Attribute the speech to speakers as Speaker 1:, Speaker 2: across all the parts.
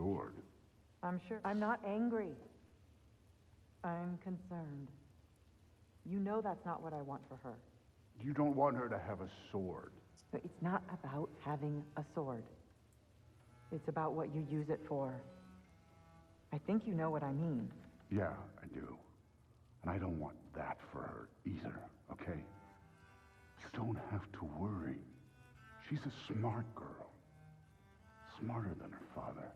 Speaker 1: sword.
Speaker 2: I'm sure. I'm not angry. I'm concerned. You know that's not what I want for her.
Speaker 1: You don't want her to have a sword.
Speaker 2: But it's not about having a sword. It's about what you use it for. I think you know what I mean.
Speaker 1: Yeah, I do. And I don't want that for her either, okay? You don't have to worry. She's a smart girl. Smarter than her father.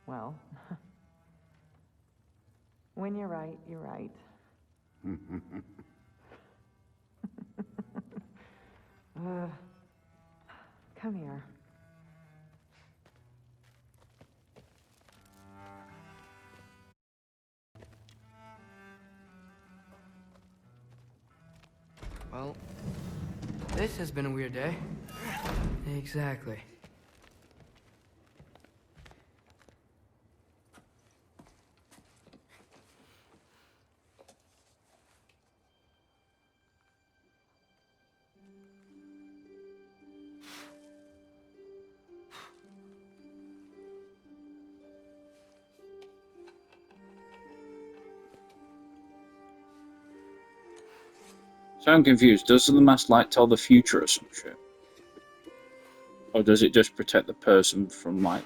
Speaker 2: Well, when you're right, you're right. Come here.
Speaker 3: Well, this has been a weird day. Exactly.
Speaker 4: So I'm confused. Does the mask light tell the future or some shit? Or does it just protect the person from light?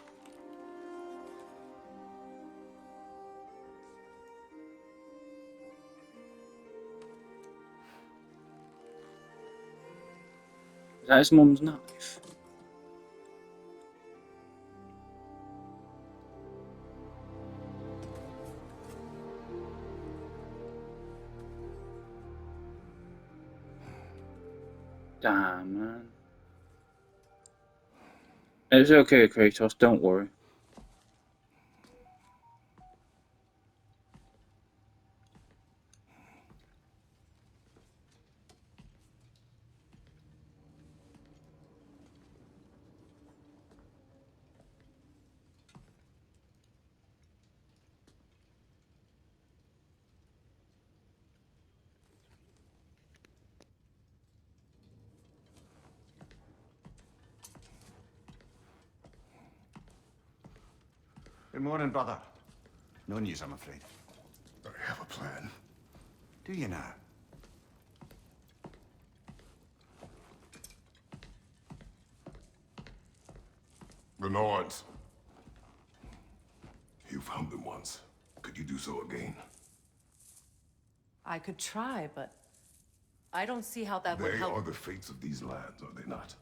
Speaker 4: Is that his mum's knife? Damn, man. It's okay, Kratos, don't worry.
Speaker 5: Good morning, brother. No news, I'm afraid.
Speaker 1: I have a plan.
Speaker 5: Do you now?
Speaker 6: The Norns. You found them once. Could you do so again?
Speaker 7: I could try, but I don't see how that would
Speaker 6: They
Speaker 7: help.
Speaker 6: are the fates of these lands, are they not?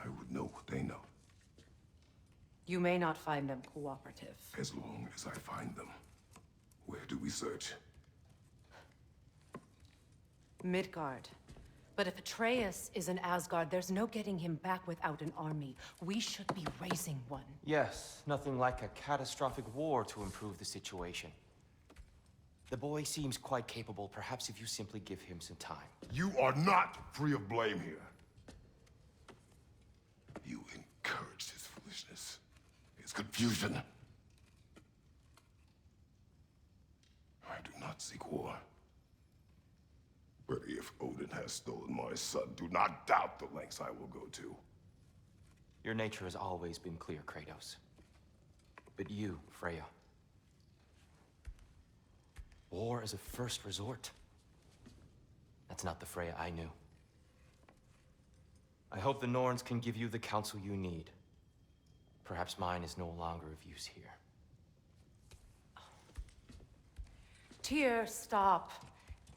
Speaker 6: I would know what they know,
Speaker 7: You may not find them cooperative.
Speaker 6: as long as I find them. Where do we search?
Speaker 7: Midgard. But if Atreus is in Asgard, there's no getting him back without an army. We should be raising one.
Speaker 8: Yes, nothing like a catastrophic war to improve the situation. The boy seems quite capable. Perhaps if you simply give him some time.
Speaker 6: You are not free of blame here. You encouraged his foolishness, his confusion. I do not seek war. But if Odin has stolen my son, do not doubt the lengths I will go to.
Speaker 8: Your nature has always been clear, Kratos. But you, Freya. War is a first resort. That's not the Freya I knew. I hope the Norns can give you the counsel you need. Perhaps mine is no longer of use here.
Speaker 7: Tyr, stop.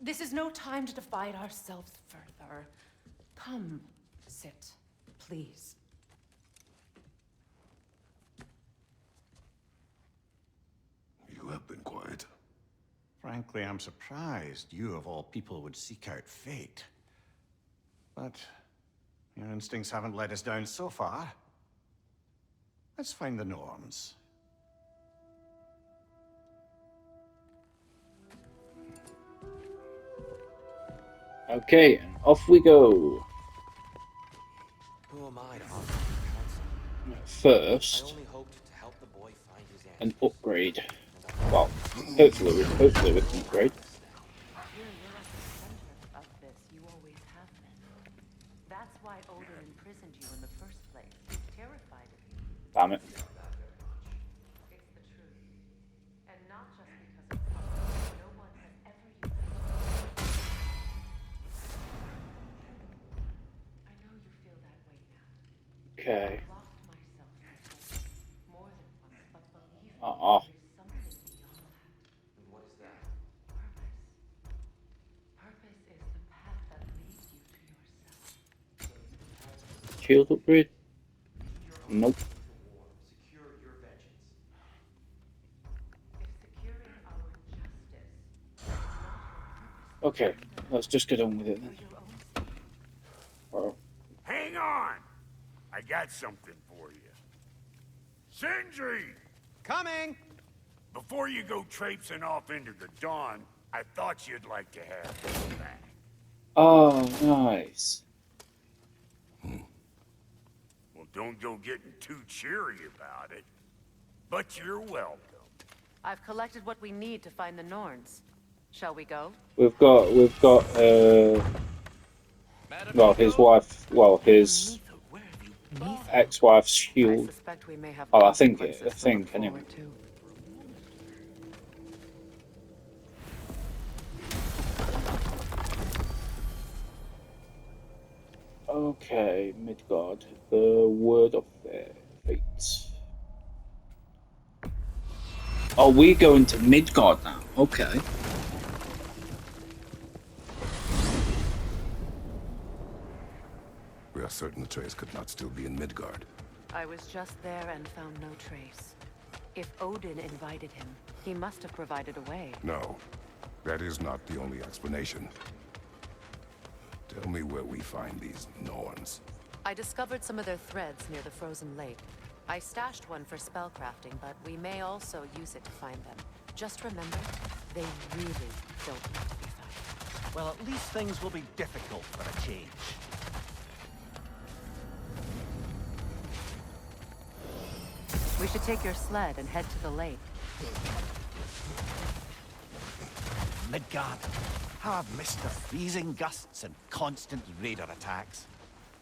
Speaker 7: This is no time to divide ourselves further. Come, sit, please.
Speaker 6: You have been quiet.
Speaker 5: Frankly, I'm surprised you, of all people, would seek out fate. But your instincts haven't let us down so far. Let's find the Norns.
Speaker 4: Okay, and off we go.
Speaker 8: Who am I to offer you counsel? I
Speaker 4: First,
Speaker 8: only hoped to help the boy find his
Speaker 4: an
Speaker 8: answers.
Speaker 4: upgrade. Well, hopefully with an upgrade.
Speaker 7: Tyr, you're at the center of this. You always have been. That's why Odin imprisoned you in the first place. He's terrified of you.
Speaker 4: Damn it.
Speaker 7: It's the truth. And not just because it's possible. No one has ever used it. I know you feel that way now.
Speaker 4: Okay.
Speaker 7: I've lost myself before. More than once, but believe me,
Speaker 4: Uh-uh.
Speaker 7: there is something beyond that.
Speaker 8: And what is that?
Speaker 7: Purpose. Purpose is the path that leads you to yourself.
Speaker 4: Shield upgrade? Nope.
Speaker 8: Secure your vengeance.
Speaker 7: If securing our justice is not your purpose,
Speaker 4: Okay, let's just get on with it then.
Speaker 7: for your own sake,
Speaker 4: Or
Speaker 9: Hang on! I got something for you. Sindri!
Speaker 5: Coming!
Speaker 9: Before you go traipsing off into the dawn, I thought you'd like to have this back.
Speaker 4: oh, nice.
Speaker 9: Well, don't go getting too cheery about it. But you're welcome.
Speaker 7: I've collected what we need to find the Norns. Shall we go?
Speaker 4: We've got well, his wife, well, his ex-wife's
Speaker 7: I
Speaker 4: shield.
Speaker 7: suspect we may have
Speaker 4: Oh, I think
Speaker 7: consequences to look
Speaker 4: anyway.
Speaker 7: forward to.
Speaker 4: Okay, Midgard, the word of fate. Oh, we're going to Midgard now. Okay.
Speaker 6: We are certain Atreus could not still be in Midgard.
Speaker 7: I was just there and found no trace. If Odin invited him, he must have provided a way.
Speaker 6: No, that is not the only explanation. Tell me where we find these Norns.
Speaker 7: I discovered some of their threads near the frozen lake. I stashed one for spellcrafting, but we may also use it to find them. Just remember, they really don't need to be found.
Speaker 5: Well, at least things will be difficult for a change.
Speaker 7: We should take your sled and head to the lake.
Speaker 5: Midgard. How I've missed the freezing gusts and constant raider attacks.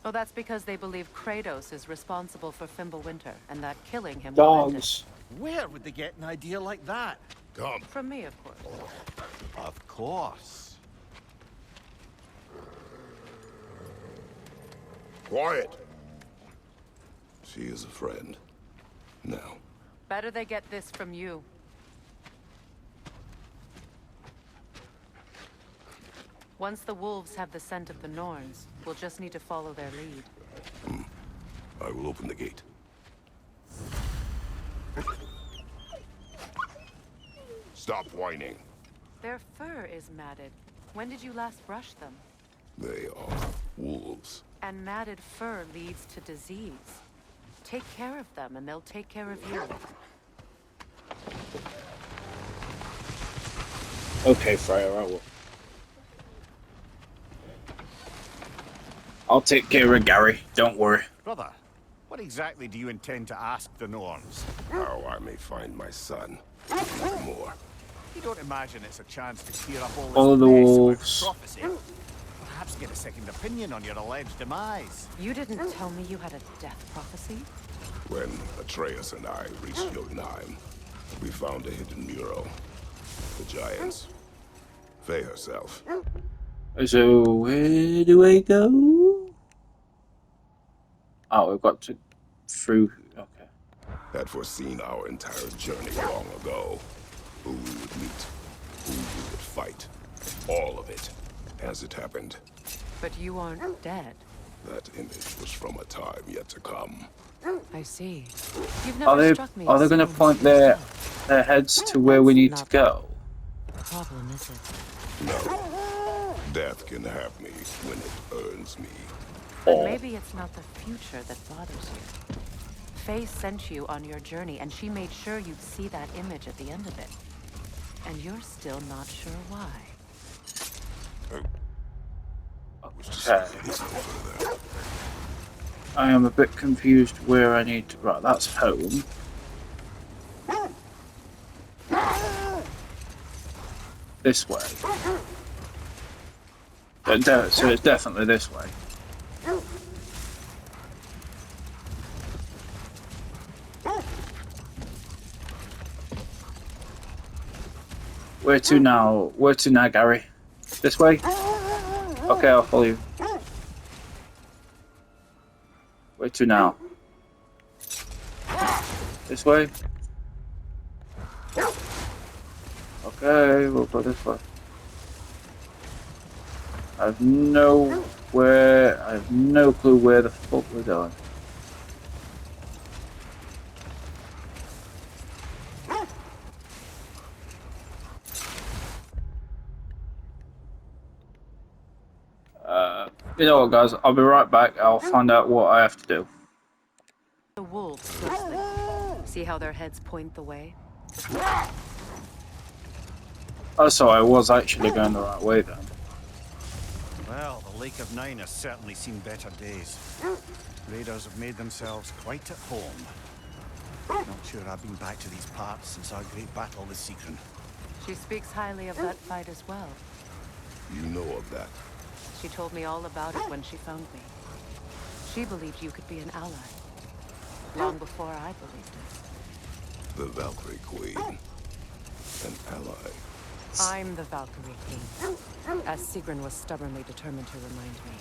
Speaker 7: Oh, that's because they believe Kratos is responsible for Fimbulwinter, and that killing him will end it.
Speaker 4: Dogs.
Speaker 5: Where would they get an idea like that?
Speaker 6: Come.
Speaker 7: From me, of course.
Speaker 5: Of course.
Speaker 6: Quiet. She is a friend. Now.
Speaker 7: Better they get this from you. Once the wolves have the scent of the Norns, we'll just need to follow their lead.
Speaker 6: I will open the gate. Stop whining.
Speaker 7: Their fur is matted. When did you last brush them?
Speaker 6: They are wolves.
Speaker 7: And matted fur leads to disease. Take care of them, and they'll take care of you.
Speaker 4: Okay, Freya, I will. I'll take care of Gary. Don't worry.
Speaker 5: Brother, what exactly do you intend to ask the Norns?
Speaker 6: How I may find my son. Nothing more.
Speaker 5: You don't imagine it's a chance to clear up all this
Speaker 4: All the
Speaker 5: mess about
Speaker 4: wolves.
Speaker 5: prophecy? Perhaps get a second opinion on your alleged demise.
Speaker 7: You didn't tell me you had a death prophecy?
Speaker 6: When Atreus and I reached Jotunheim, we found a hidden mural. The giants. Faye herself.
Speaker 4: So, where do I go? Oh, we've got to... through... Okay.
Speaker 6: Had foreseen our entire journey long ago. Who we would meet. Who we would fight. All of it. As it happened.
Speaker 7: But you aren't dead.
Speaker 6: That image was from a time yet to come.
Speaker 7: I see. You've
Speaker 4: Are
Speaker 7: never
Speaker 4: they
Speaker 7: struck me
Speaker 4: are they
Speaker 7: as
Speaker 4: going to
Speaker 7: someone
Speaker 4: point
Speaker 7: who
Speaker 4: their
Speaker 7: knows.
Speaker 4: heads to where we need to
Speaker 7: That's
Speaker 4: go?
Speaker 7: The problem, is it?
Speaker 6: No. Death can have me when it earns me.
Speaker 7: But maybe it's not the future that bothers you. Faye sent you on your journey, and she made sure you'd see that image at the end of it. And you're still not sure why.
Speaker 4: Okay. I am a bit confused where I need to... Right, that's home. This way. So it's definitely this way. Where to now? Where to now, Gary? This way? Okay, I'll follow you. Where to now? This way? Okay, we'll go this way. I have no clue where the fuck we're going. You know what, guys? I'll be right back. I'll find out what I have to do.
Speaker 7: The wolves closely. See how their heads point the way?
Speaker 4: Oh, so I was actually going the right way then.
Speaker 5: Well, the Lake of Nine has certainly seen better days. Raiders have made themselves quite at home. Not sure I've been back to these parts since our great battle with Sigrun.
Speaker 7: She speaks highly of that fight as well.
Speaker 6: You know of that.
Speaker 7: She told me all about it when she found me. She believed you could be an ally. Long before I believed it.
Speaker 6: The Valkyrie Queen. An ally.
Speaker 7: I'm the Valkyrie Queen, as Sigrun was stubbornly determined to remind me.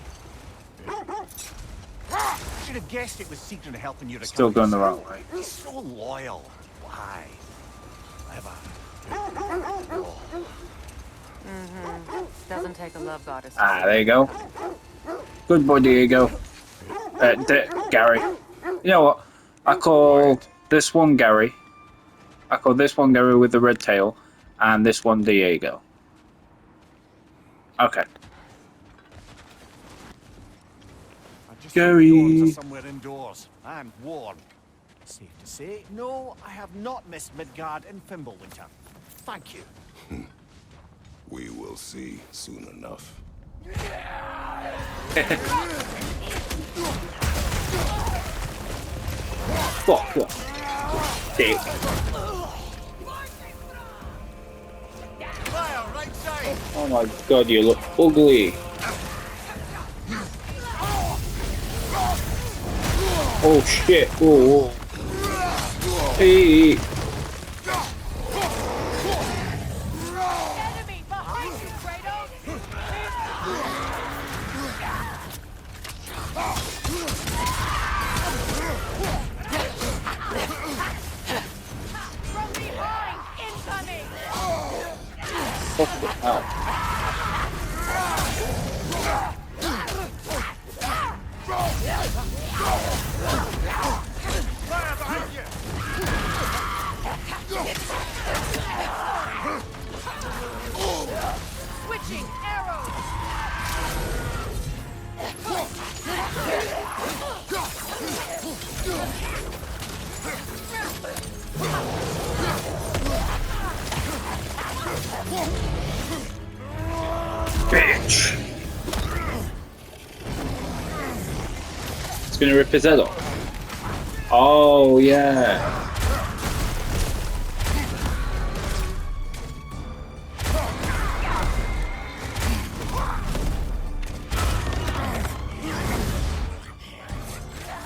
Speaker 5: I should have guessed it was Sigrun helping you recover.
Speaker 4: Still going the right way.
Speaker 5: He's so loyal. Why? Clever. Oh.
Speaker 7: Doesn't take a love goddess.
Speaker 4: Ah, there you go. Good boy, Diego. Gary. You know what? I call this one Gary. I call this one Gary with the red tail, and this one Diego. Okay. Gary.
Speaker 5: Somewhere indoors and warm. Safe to say, no, I have not missed Midgard and Fimbulwinter. Thank you.
Speaker 6: We will see soon enough.
Speaker 4: Fuck off. Dick.
Speaker 5: Fire, right side.
Speaker 4: Oh my god, you look ugly. Oh shit. Oh. Hey.
Speaker 7: Enemy behind you, Kratos! From behind, incoming!
Speaker 4: Fuck it out.
Speaker 5: Fire behind you.
Speaker 7: Switching arrows!
Speaker 4: Bitch. It's gonna rip his head off. Oh yeah.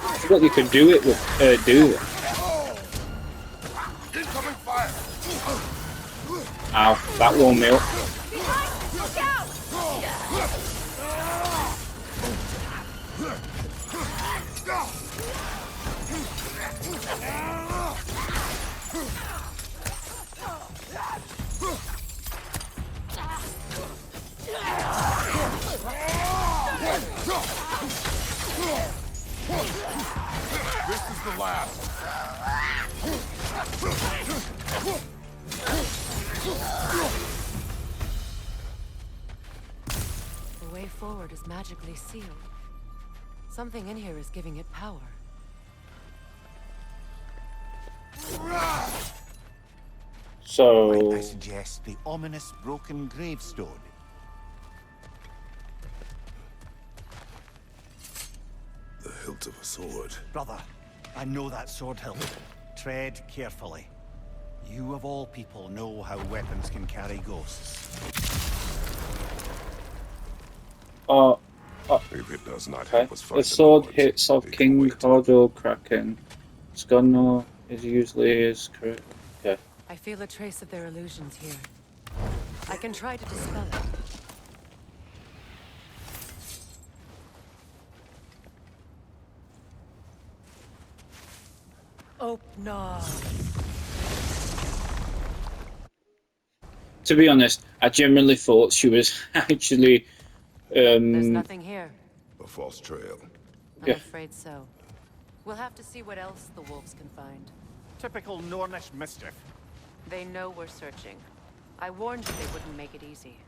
Speaker 4: I forgot you could do it with do that.
Speaker 6: Incoming fire!
Speaker 4: Ow, that warmed me up.
Speaker 7: Look out!
Speaker 6: This is the last.
Speaker 7: The way forward is magically sealed. Something in here is giving it power.
Speaker 4: So
Speaker 5: Might I suggest the ominous broken gravestone?
Speaker 6: The hilt of a sword.
Speaker 5: Brother, I know that sword hilt. Tread carefully. You of all people know how weapons can carry ghosts.
Speaker 6: If it does not
Speaker 4: okay.
Speaker 6: help us find
Speaker 4: The sword
Speaker 6: woods,
Speaker 4: hits of
Speaker 6: it
Speaker 4: King
Speaker 6: can wait.
Speaker 4: Hodor Kraken. Sgunno is usually correct. Okay.
Speaker 7: I feel a trace of their illusions here. I can try to dispel it. Open.
Speaker 4: To be honest, I genuinely thought she was actually.
Speaker 7: There's nothing here.
Speaker 6: A false trail.
Speaker 7: I'm
Speaker 4: Yeah.
Speaker 7: afraid so. We'll have to see what else the wolves can find.
Speaker 5: Typical Nornish mischief.
Speaker 7: They know we're searching. I warned you they wouldn't make it easy.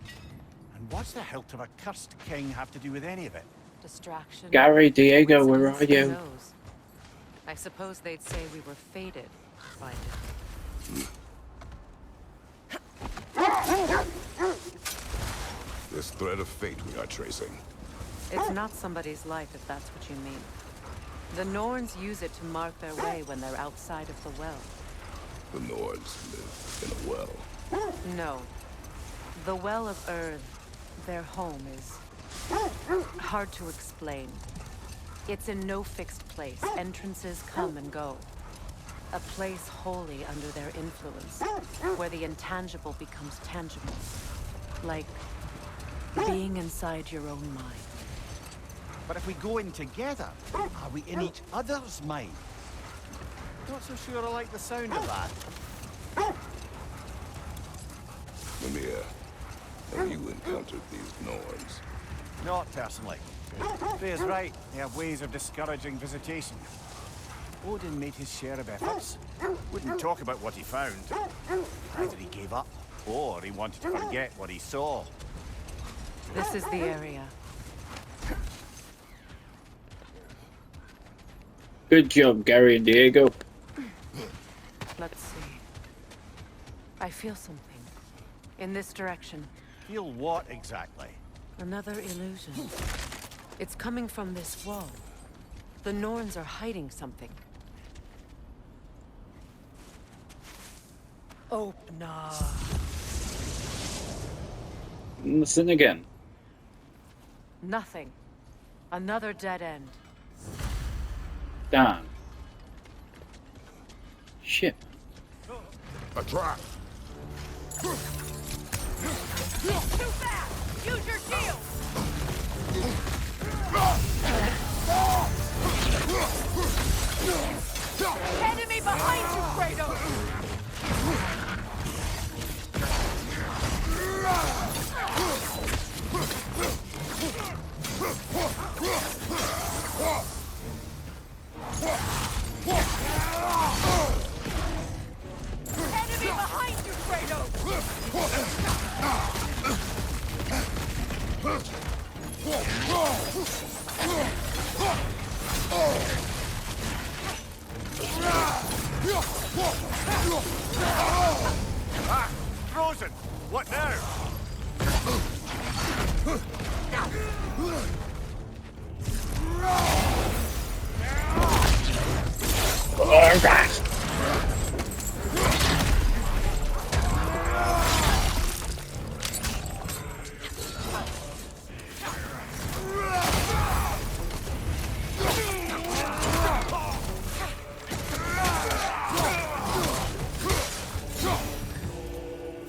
Speaker 5: And what's the hilt of a cursed king have to do with any of it?
Speaker 7: Distraction.
Speaker 4: Gary, Diego, where are
Speaker 7: coincidence, who
Speaker 4: you?
Speaker 7: knows? I suppose they'd say we were fated to find it.
Speaker 6: This thread of fate we are tracing.
Speaker 7: It's not somebody's life, if that's what you mean. The Norns use it to mark their way when they're outside of the well.
Speaker 6: The Nords live in a well.
Speaker 7: No. The Well of Earth, their home, is hard to explain. It's in no fixed place. Entrances come and go. A place wholly under their influence, where the intangible becomes tangible. Like being inside your own mind.
Speaker 5: But if we go in together, are we in each other's mind? Not so sure I like the sound of that.
Speaker 6: Mimir, have you encountered these Norns?
Speaker 5: Not personally. Freya's right. They have ways of discouraging visitation. Odin made his share of efforts. Wouldn't talk about what he found. Either he gave up, or he wanted to forget what he saw.
Speaker 7: This is the area.
Speaker 4: Good job, Gary and Diego.
Speaker 7: Let's see. I feel something. In this direction.
Speaker 5: Feel what exactly?
Speaker 7: Another illusion. It's coming from this wall. The Norns are hiding something. Open.
Speaker 4: Nothing again.
Speaker 7: Nothing. Another dead end.
Speaker 4: Damn. Shit.
Speaker 6: A trap!
Speaker 7: Too fast! Use your shield! Enemy behind you, Kratos! Enemy behind you,
Speaker 5: Ah! Frozen! What now?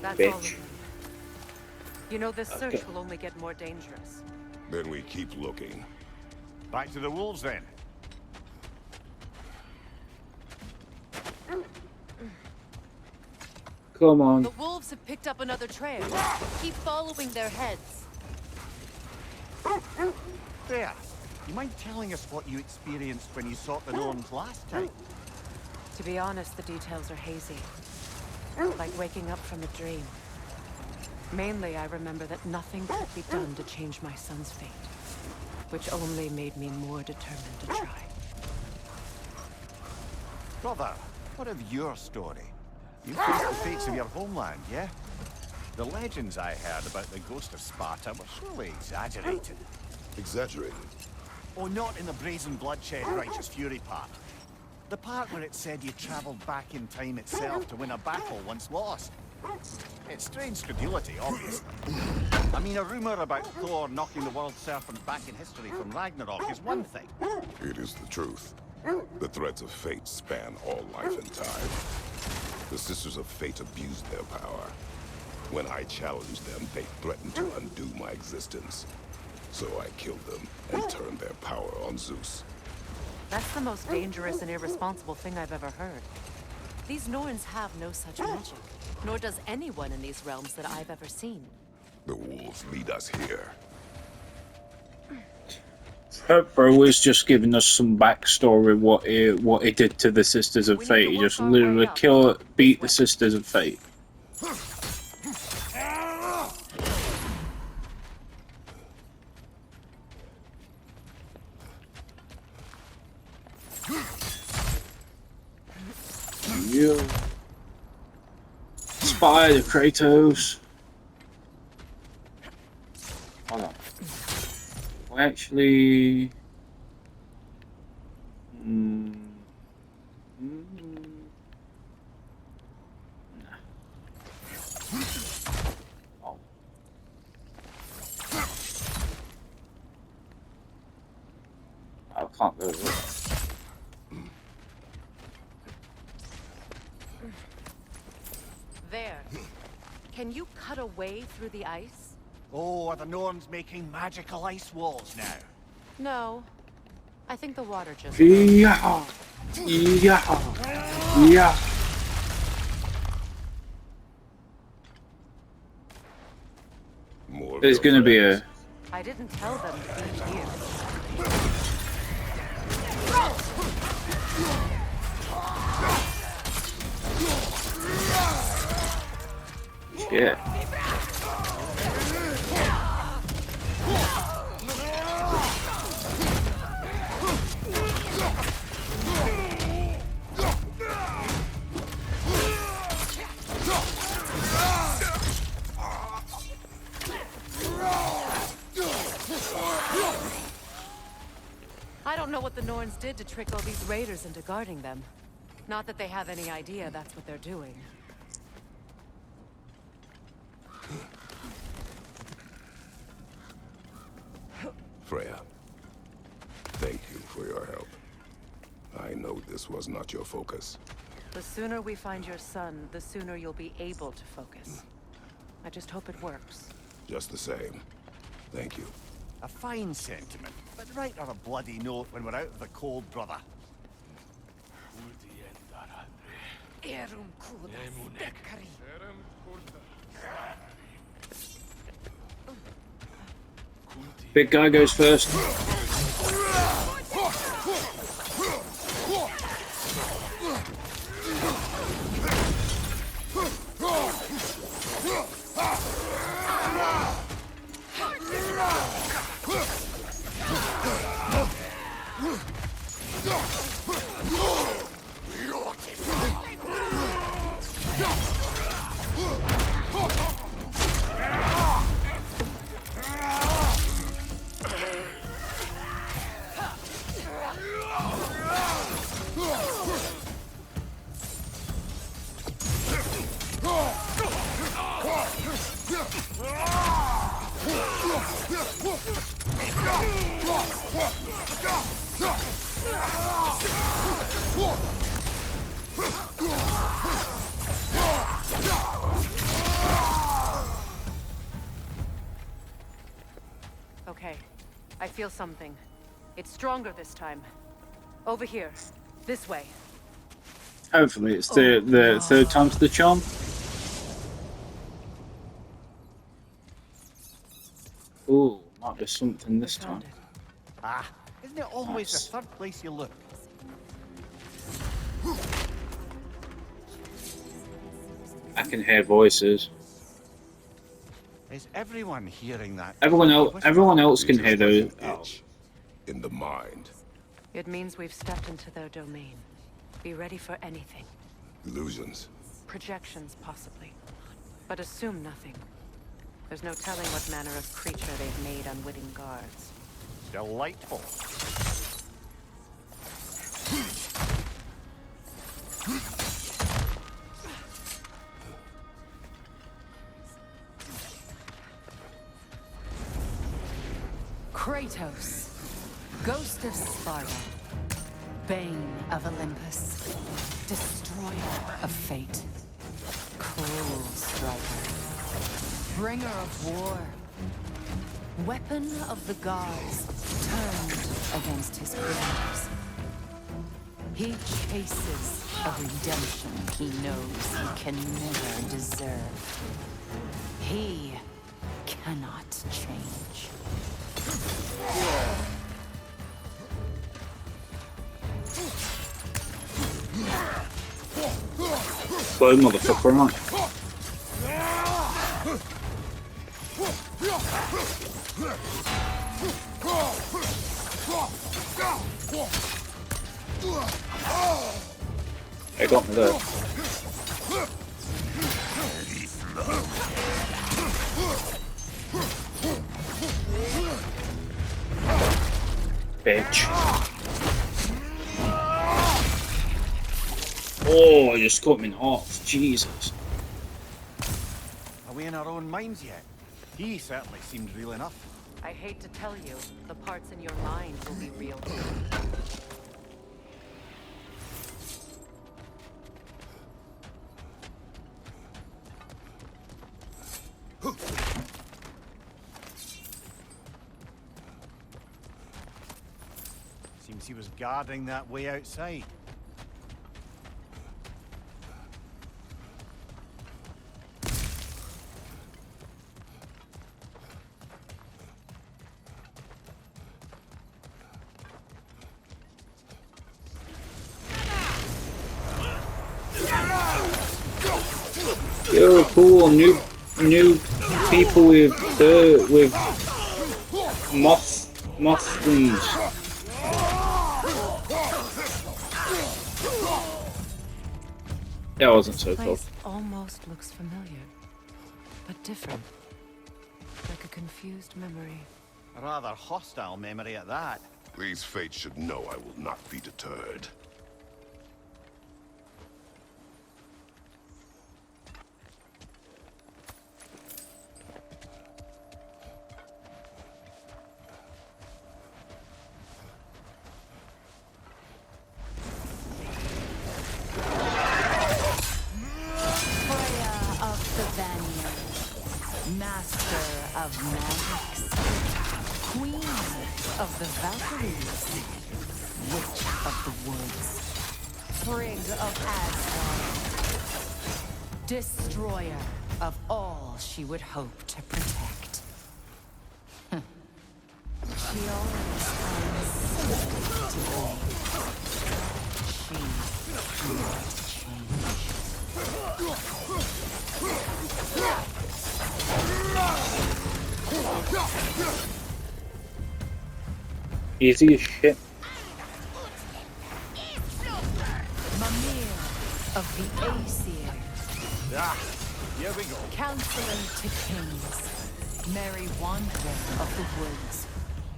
Speaker 7: That's all of
Speaker 4: Bitch.
Speaker 7: them. You know, this search will only get more dangerous.
Speaker 6: Then we keep looking.
Speaker 5: Back to the wolves then.
Speaker 4: Come on.
Speaker 7: The wolves have picked up another trail. Keep following their heads.
Speaker 5: There. You mind telling us what you experienced when you sought the Norns last time?
Speaker 7: To be honest, the details are hazy. Like waking up from a dream. Mainly, I remember that nothing could be done to change my son's fate. Which only made me more determined to try.
Speaker 5: Brother, what of your story? You faced the fates of your homeland, yeah? The legends I heard about the ghost of Sparta were surely exaggerated.
Speaker 6: Exaggerated.
Speaker 5: Oh, not in the brazen bloodshed righteous fury part. The part where it said you traveled back in time itself to win a battle once lost. It's strange credulity, obviously. I mean, a rumor about Thor knocking the world serpent back in history from Ragnarok is one thing.
Speaker 6: It is the truth. The threads of fate span all life and time. The Sisters of Fate abused their power. When I challenged them, they threatened to undo my existence. So I killed them and turned their power on Zeus.
Speaker 7: That's the most dangerous and irresponsible thing I've ever heard. These Norns have no such magic, nor does anyone in these realms that I've ever seen.
Speaker 6: The wolves lead us here.
Speaker 4: Bro was just giving us some backstory what he did to the Sisters of Fate. He just literally beat the Sisters of Fate. Yeah. Spider Kratos. Hold on. We actually. Oh. I can't go there.
Speaker 7: There. Can you cut a way through the ice?
Speaker 9: Oh, are the Norns making magical ice walls now?
Speaker 7: No. I think the water just...
Speaker 4: Yeah. Yeah. Yeah.
Speaker 6: More
Speaker 4: There's gonna be a...
Speaker 7: I didn't tell them to be here.
Speaker 4: Yeah.
Speaker 7: I don't know what the Norns did to trick all these raiders into guarding them. Not that they have any idea that's what they're doing.
Speaker 6: Freya, thank you for your help. I know this was not your focus.
Speaker 7: The sooner we find your son, the sooner you'll be able to focus. I just hope it works.
Speaker 6: Just the same. Thank you.
Speaker 9: A fine sentiment, but write on a bloody note when we're out of the cold, brother.
Speaker 4: Big guy goes first.
Speaker 7: Okay. I feel something. It's stronger this time. Over here. This way.
Speaker 4: Hopefully it's the third time's the charm. Ooh, might be something this time.
Speaker 9: Ah, isn't it always the third place you look?
Speaker 4: I can hear voices.
Speaker 9: Is everyone hearing that?
Speaker 4: Everyone else can hear those.
Speaker 6: Just an itch in the mind.
Speaker 7: It means we've stepped into their domain. Be ready for anything.
Speaker 6: Illusions.
Speaker 7: Projections, possibly. But assume nothing. There's no telling what manner of creature they've made unwitting guards.
Speaker 9: Delightful.
Speaker 7: Kratos, Ghost of Sparta, Bane of Olympus, Destroyer of Fate, Cruel Striker. Bringer of war. Weapon of the gods, turned against his creators. He chases a redemption he knows he can never deserve. He cannot change.
Speaker 4: Slow motherfucker, right? They got me there. Bitch. Oh, I just cut him in half. Jesus.
Speaker 5: Are we in our own minds yet? He certainly seemed real enough.
Speaker 7: I hate to tell you, the parts in your mind will be real too.
Speaker 5: Seems he was guarding that way outside.
Speaker 4: You're cool, new people with moth wings. That wasn't so cool.
Speaker 7: Place almost looks familiar, but different. Like a confused memory.
Speaker 5: A rather hostile memory at that.
Speaker 6: These fates should know I will not be deterred.
Speaker 7: Master of magics, Queen of the Valkyries, Witch of the Woods, Frigg of Asgard, Destroyer of all she would hope to protect. She always finds something to blame. She cannot change.
Speaker 4: Easy as shit.
Speaker 7: Mimir of the Aesir.
Speaker 5: Ah, here we go.
Speaker 7: Counseling to kings. Merry Wanderer of the Woods.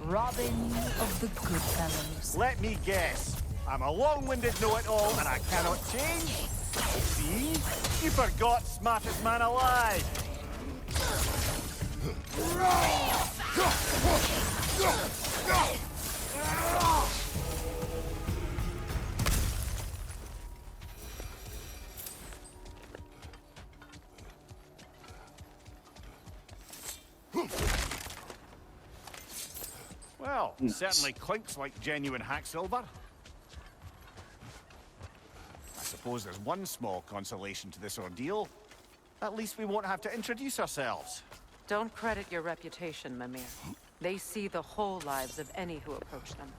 Speaker 7: Robin of the Goodfellows.
Speaker 5: Let me guess. I'm a long-winded know-it-all and I cannot change. See? You forgot smartest man alive. Well, certainly clinks like genuine hack silver. I suppose there's one small consolation to this ordeal. At least we won't have to introduce ourselves.
Speaker 7: Don't credit your reputation, Mimir. They see the whole lives of any who approach them.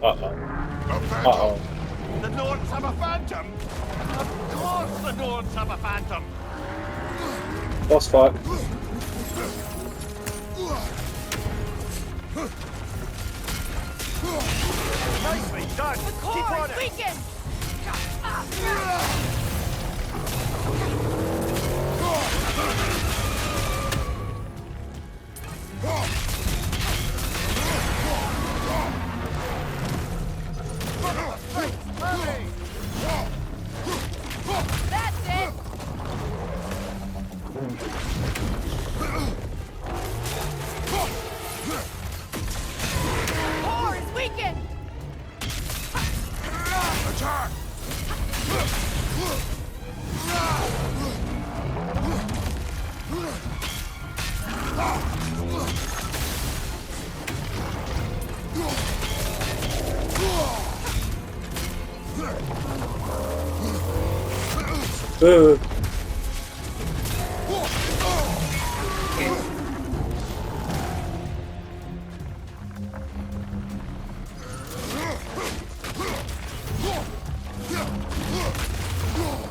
Speaker 4: Uh-oh.
Speaker 5: The Nords have a phantom! Of course the Nords have a phantom!
Speaker 4: Boss fight.
Speaker 5: Nicely done! Keep on it!
Speaker 7: Weaken! That's it! Core is weakened!
Speaker 6: Attack!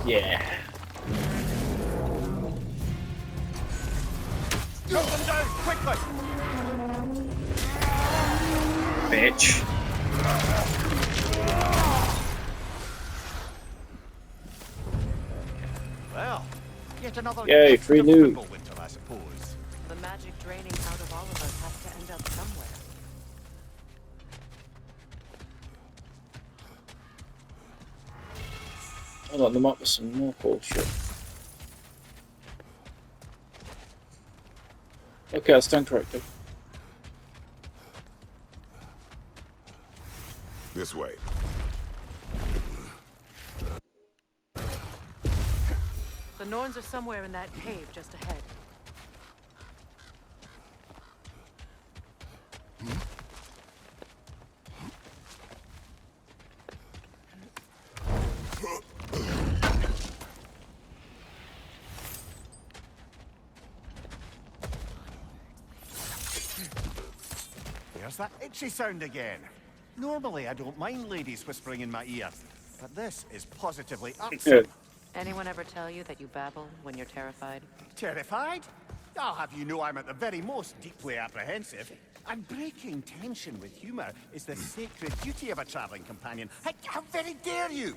Speaker 4: Yeah.
Speaker 5: Cut them down, quickly!
Speaker 4: Bitch.
Speaker 5: Well, yet another
Speaker 4: Yay,
Speaker 5: gift
Speaker 4: free
Speaker 5: of
Speaker 4: loot.
Speaker 5: Winter, I suppose.
Speaker 7: The magic draining out of all of us has to end up somewhere.
Speaker 4: Hold on, there might be some more cool shit. Okay, I'll stand corrected.
Speaker 6: This way.
Speaker 7: The Norns are somewhere in that cave just ahead.
Speaker 5: There's that itchy sound again. Normally, I don't mind ladies whispering in my ear, but this is positively upsetting.
Speaker 7: Anyone ever tell you that you babble when you're terrified?
Speaker 5: Terrified? I'll have you know I'm at the very most deeply apprehensive. And breaking tension with humor is the sacred duty of a traveling companion. How very dare you?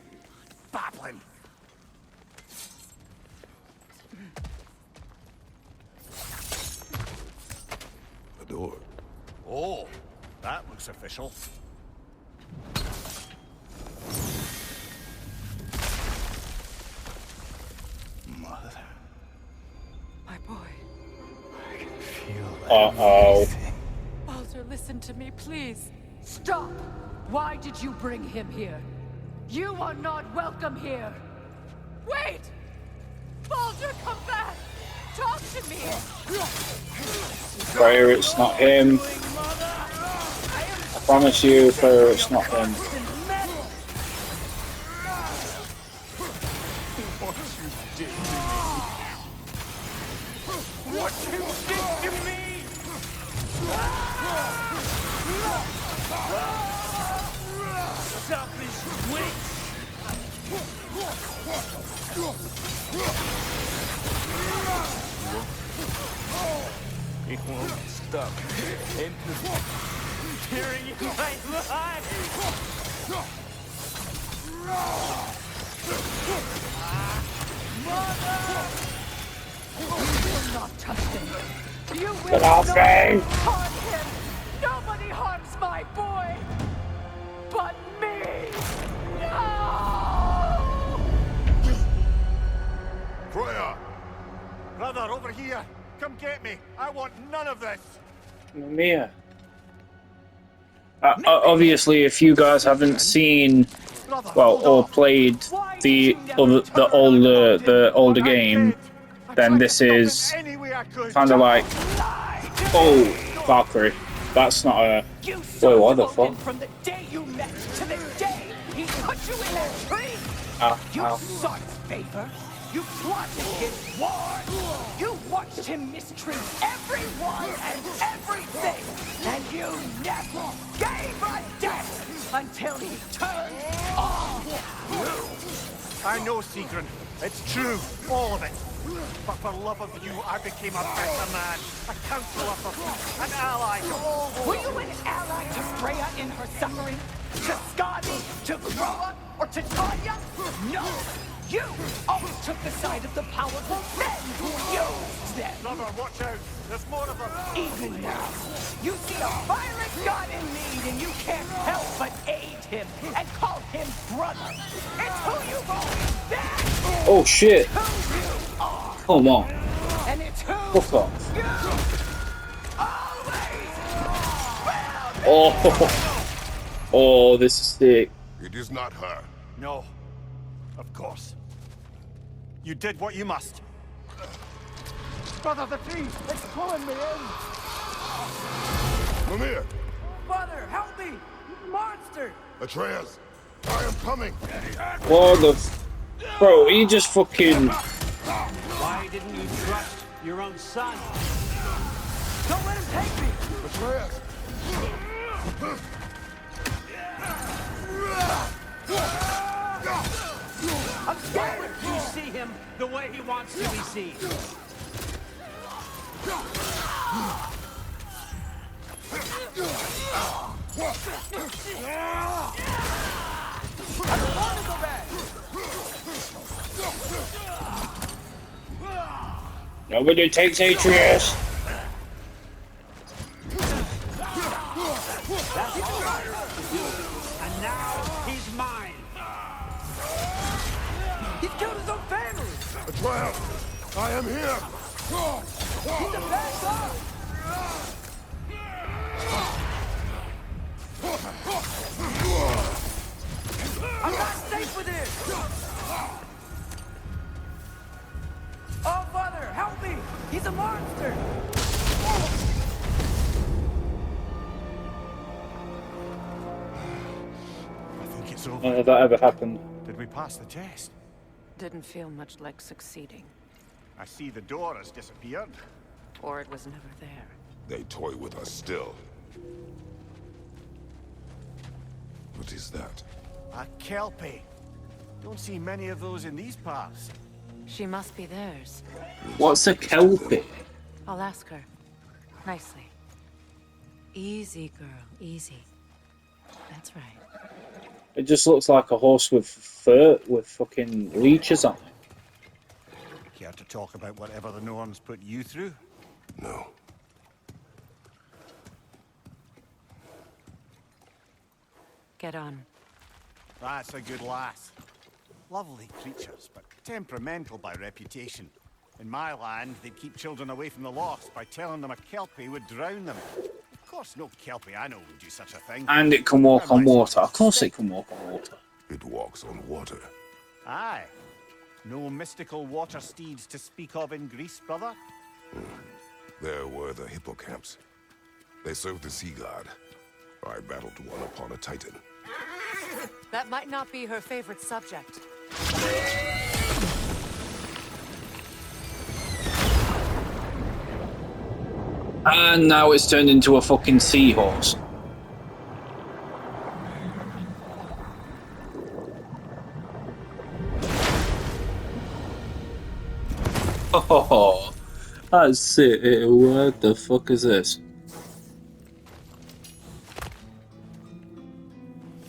Speaker 5: Babbling.
Speaker 6: The door.
Speaker 5: Oh, that looks official. Mother.
Speaker 7: My boy.
Speaker 5: I can feel
Speaker 4: Uh-oh.
Speaker 7: Baldur, listen to me, please.
Speaker 10: Stop! Why did you bring him here? You are not welcome here!
Speaker 7: Wait! Baldur, come back! Talk to me!
Speaker 4: Prayer, it's not him. I promise you, prayer, it's not him.
Speaker 5: what you did to me! Selfish witch! It won't stop. Tearing in my life!
Speaker 10: You will not touch him! You will
Speaker 4: Get
Speaker 10: not
Speaker 4: off me!
Speaker 10: harm him! Nobody harms my boy! But me! No!
Speaker 6: Freya!
Speaker 5: Brother, over here! Come get me! I want none of this!
Speaker 4: Mia. Obviously, if you guys haven't seen, well, or played the older game, then this is kind of like, oh, Valkyrie. That's not a. Wait, what the fuck?
Speaker 10: From the day you met to the day he put you in that tree! You
Speaker 4: Ow.
Speaker 10: sought favor. You plotted his war. You watched him mistreat everyone and everything. And you never gave a death until he turned on you.
Speaker 5: I know, Sigrun. It's true. All of it. But for love of you, I became a better man. A counselor for peace. An ally to all those.
Speaker 10: Were you an ally to Freya in her suffering? To Skadi? To Groa? Or to Tanya? No! You always took the side of the powerful men who used them!
Speaker 5: Brother, watch out. There's more of them.
Speaker 10: Even now, you see a violent god in need and you can't help but aid him and call him brother. It's who you've always been!
Speaker 4: Oh shit!
Speaker 10: Who you are!
Speaker 4: Come on.
Speaker 10: And it's who
Speaker 4: Fuck off.
Speaker 10: you always will be!
Speaker 4: Oh, this is sick.
Speaker 6: It is not her.
Speaker 5: No. Of course. You did what you must. brother, the tree! It's pulling me in!
Speaker 6: Mimir!
Speaker 10: Father, help me! Monster!
Speaker 6: Atreus! I am coming!
Speaker 4: What the bro, he just fucking...
Speaker 10: Why didn't you trust your own son? Don't let him take me!
Speaker 6: Atreus!
Speaker 10: I'm scared! You see him the way he wants to be seen. I don't want to go back!
Speaker 4: Nobody takes Atreus.
Speaker 10: That's all I have to do. And now he's mine. He killed his own family!
Speaker 6: Atreus! I am here!
Speaker 10: He's a bad guy! I'm not safe with him! Oh, Father, help me! He's a monster!
Speaker 5: I think it's over.
Speaker 4: None of that ever happened.
Speaker 5: Did we pass the test?
Speaker 7: Didn't feel much like succeeding.
Speaker 5: I see the door has disappeared.
Speaker 7: Or it was never there.
Speaker 6: They toy with us still. What is that?
Speaker 5: A kelpie. Don't see many of those in these parts.
Speaker 7: She must be theirs.
Speaker 4: What's a kelpie?
Speaker 7: I'll ask her. Nicely. Easy, girl. Easy. That's right.
Speaker 4: It just looks like a horse with fur, with fucking leeches on it.
Speaker 5: Care to talk about whatever the Norns put you through?
Speaker 6: No.
Speaker 7: Get on.
Speaker 5: That's a good lass. Lovely creatures, but temperamental by reputation. In my land, they'd keep children away from the lost by telling them a kelpie would drown them. Of course, no kelpie I know would do such a thing.
Speaker 4: And it can walk on water. Of course it can walk on water.
Speaker 6: It walks on water.
Speaker 5: Aye. No mystical water steeds to speak of in Greece, brother?
Speaker 6: There were the hippocamps. They served the sea god. I battled one upon a titan.
Speaker 7: That might not be her favorite subject.
Speaker 4: And now it's turned into a fucking seahorse. Oh, that's it. What the fuck is this?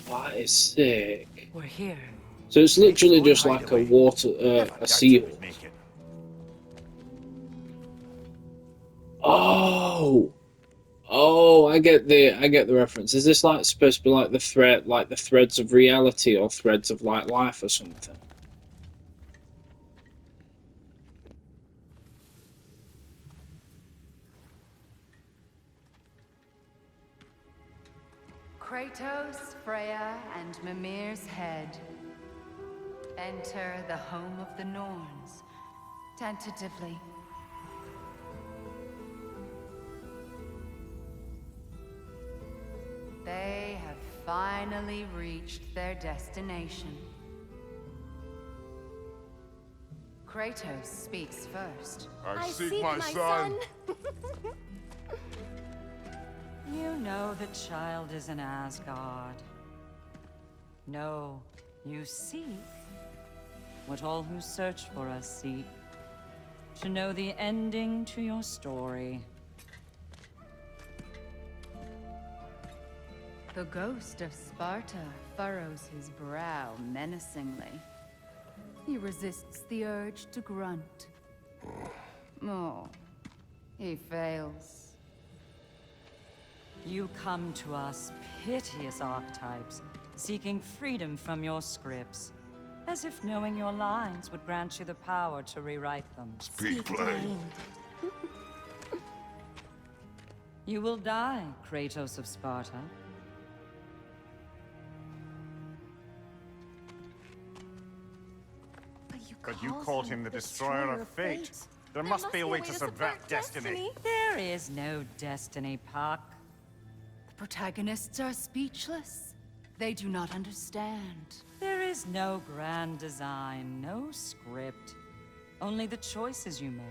Speaker 4: That is sick.
Speaker 7: We're here.
Speaker 4: So it's literally just like a water, a seahorse. Oh, oh, I get the reference. Is this like supposed to be like the threads of reality or threads of like life or something?
Speaker 11: Kratos, Freya, and Mimir's head. Enter the home of the Norns, tentatively. They have finally reached their destination. Kratos speaks first.
Speaker 6: I seek my son.
Speaker 2: You know the child is in Asgard. No, you seek what all who search for us seek. To know the ending to your story.
Speaker 11: The ghost of Sparta furrows his brow menacingly. He resists the urge to grunt. Oh, he fails.
Speaker 2: You come to us, piteous archetypes, seeking freedom from your scripts. As if knowing your lines would grant you the power to rewrite them.
Speaker 6: Speak plain.
Speaker 2: You will die, Kratos of Sparta.
Speaker 5: But you called him the destroyer of fate. There must be a way to subvert destiny.
Speaker 2: There is no destiny, Puck.
Speaker 11: The protagonists are speechless. They do not understand.
Speaker 2: There is no grand design, no script. Only the choices you make.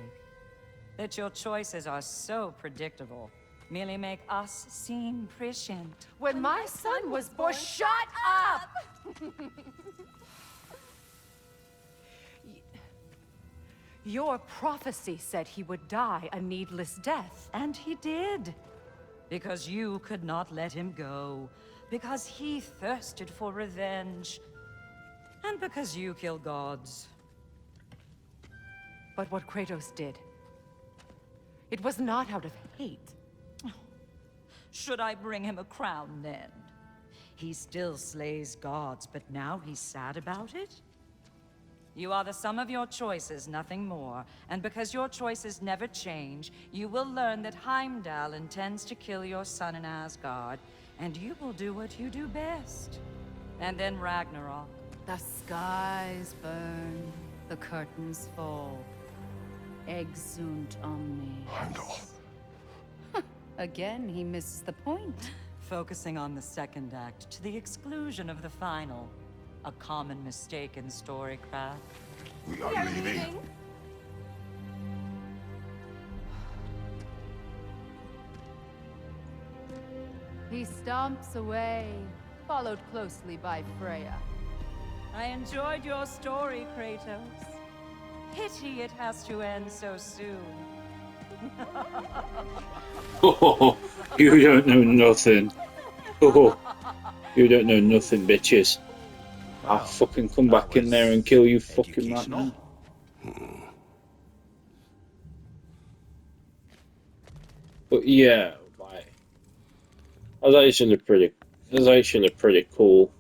Speaker 2: That your choices are so predictable merely make us seem prescient.
Speaker 7: When my son was born, shut up! Your prophecy said he would die a needless death.
Speaker 2: And he did. Because you could not let him go. Because he thirsted for revenge. And because you kill gods.
Speaker 7: But what Kratos did, it was not out of hate.
Speaker 2: Should I bring him a crown then? He still slays gods, but now he's sad about it? You are the sum of your choices, nothing more. And because your choices never change, you will learn that Heimdall intends to kill your son in Asgard, and you will do what you do best. And then Ragnarok.
Speaker 11: The skies burn, the curtains fall. Exunt omnes.
Speaker 6: Heimdall.
Speaker 11: Again, he misses the point.
Speaker 2: Focusing on the second act to the exclusion of the final. A common mistake in storycraft.
Speaker 6: We are leaving.
Speaker 11: He stomps away, followed closely by Freya.
Speaker 2: I enjoyed your story, Kratos. Pity it has to end so soon.
Speaker 4: Oh, you don't know nothing. Oh, you don't know nothing, bitches. I'll fucking come back in there and kill you fucking right now. But yeah, like, that's actually pretty cool.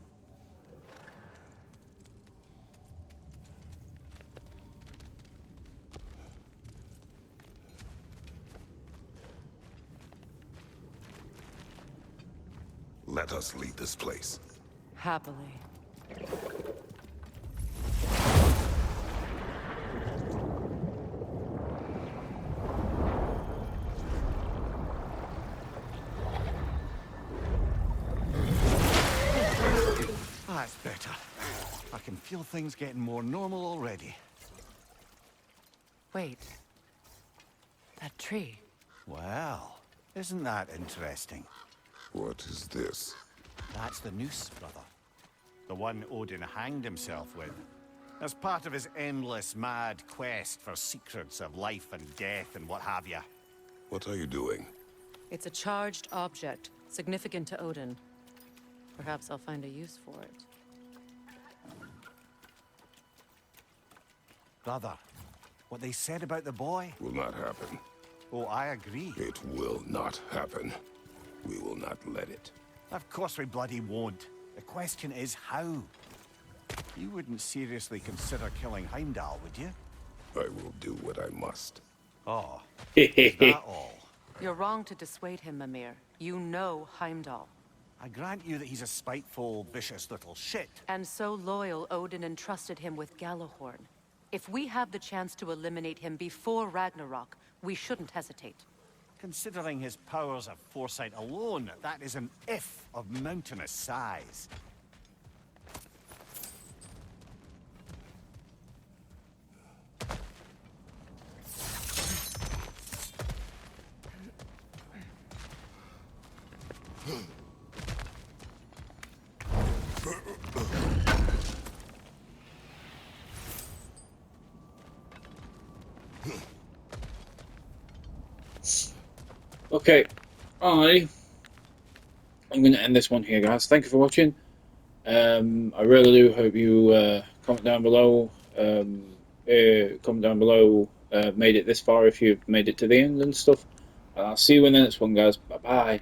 Speaker 6: Let us leave this place.
Speaker 7: Happily.
Speaker 5: That's better. I can feel things getting more normal already.
Speaker 7: Wait. That tree.
Speaker 5: Well, isn't that interesting?
Speaker 6: What is this?
Speaker 5: That's the noose, brother. The one Odin hanged himself with. As part of his endless, mad quest for secrets of life and death and what have you.
Speaker 6: What are you doing?
Speaker 7: It's a charged object, significant to Odin. Perhaps I'll find a use for it.
Speaker 5: Brother, what they said about the boy?
Speaker 6: Will not happen.
Speaker 5: Oh, I agree.
Speaker 6: It will not happen. We will not let it.
Speaker 5: Of course we bloody won't. The question is how? You wouldn't seriously consider killing Heimdall, would you?
Speaker 6: I will do what I must.
Speaker 5: Oh, is that all?
Speaker 7: You're wrong to dissuade him, Mimir. You know Heimdall.
Speaker 5: I grant you that he's a spiteful, vicious little shit.
Speaker 7: And so loyal, Odin entrusted him with Gjallarhorn. If we have the chance to eliminate him before Ragnarok, we shouldn't hesitate.
Speaker 5: Considering his powers of foresight alone, that is an if of mountainous size.
Speaker 4: Okay, I'm going to end this one here, guys. Thank you for watching. I really do hope you comment down below. Made it this far if you've made it to the end and stuff. I'll see you in the next one, guys. Bye bye.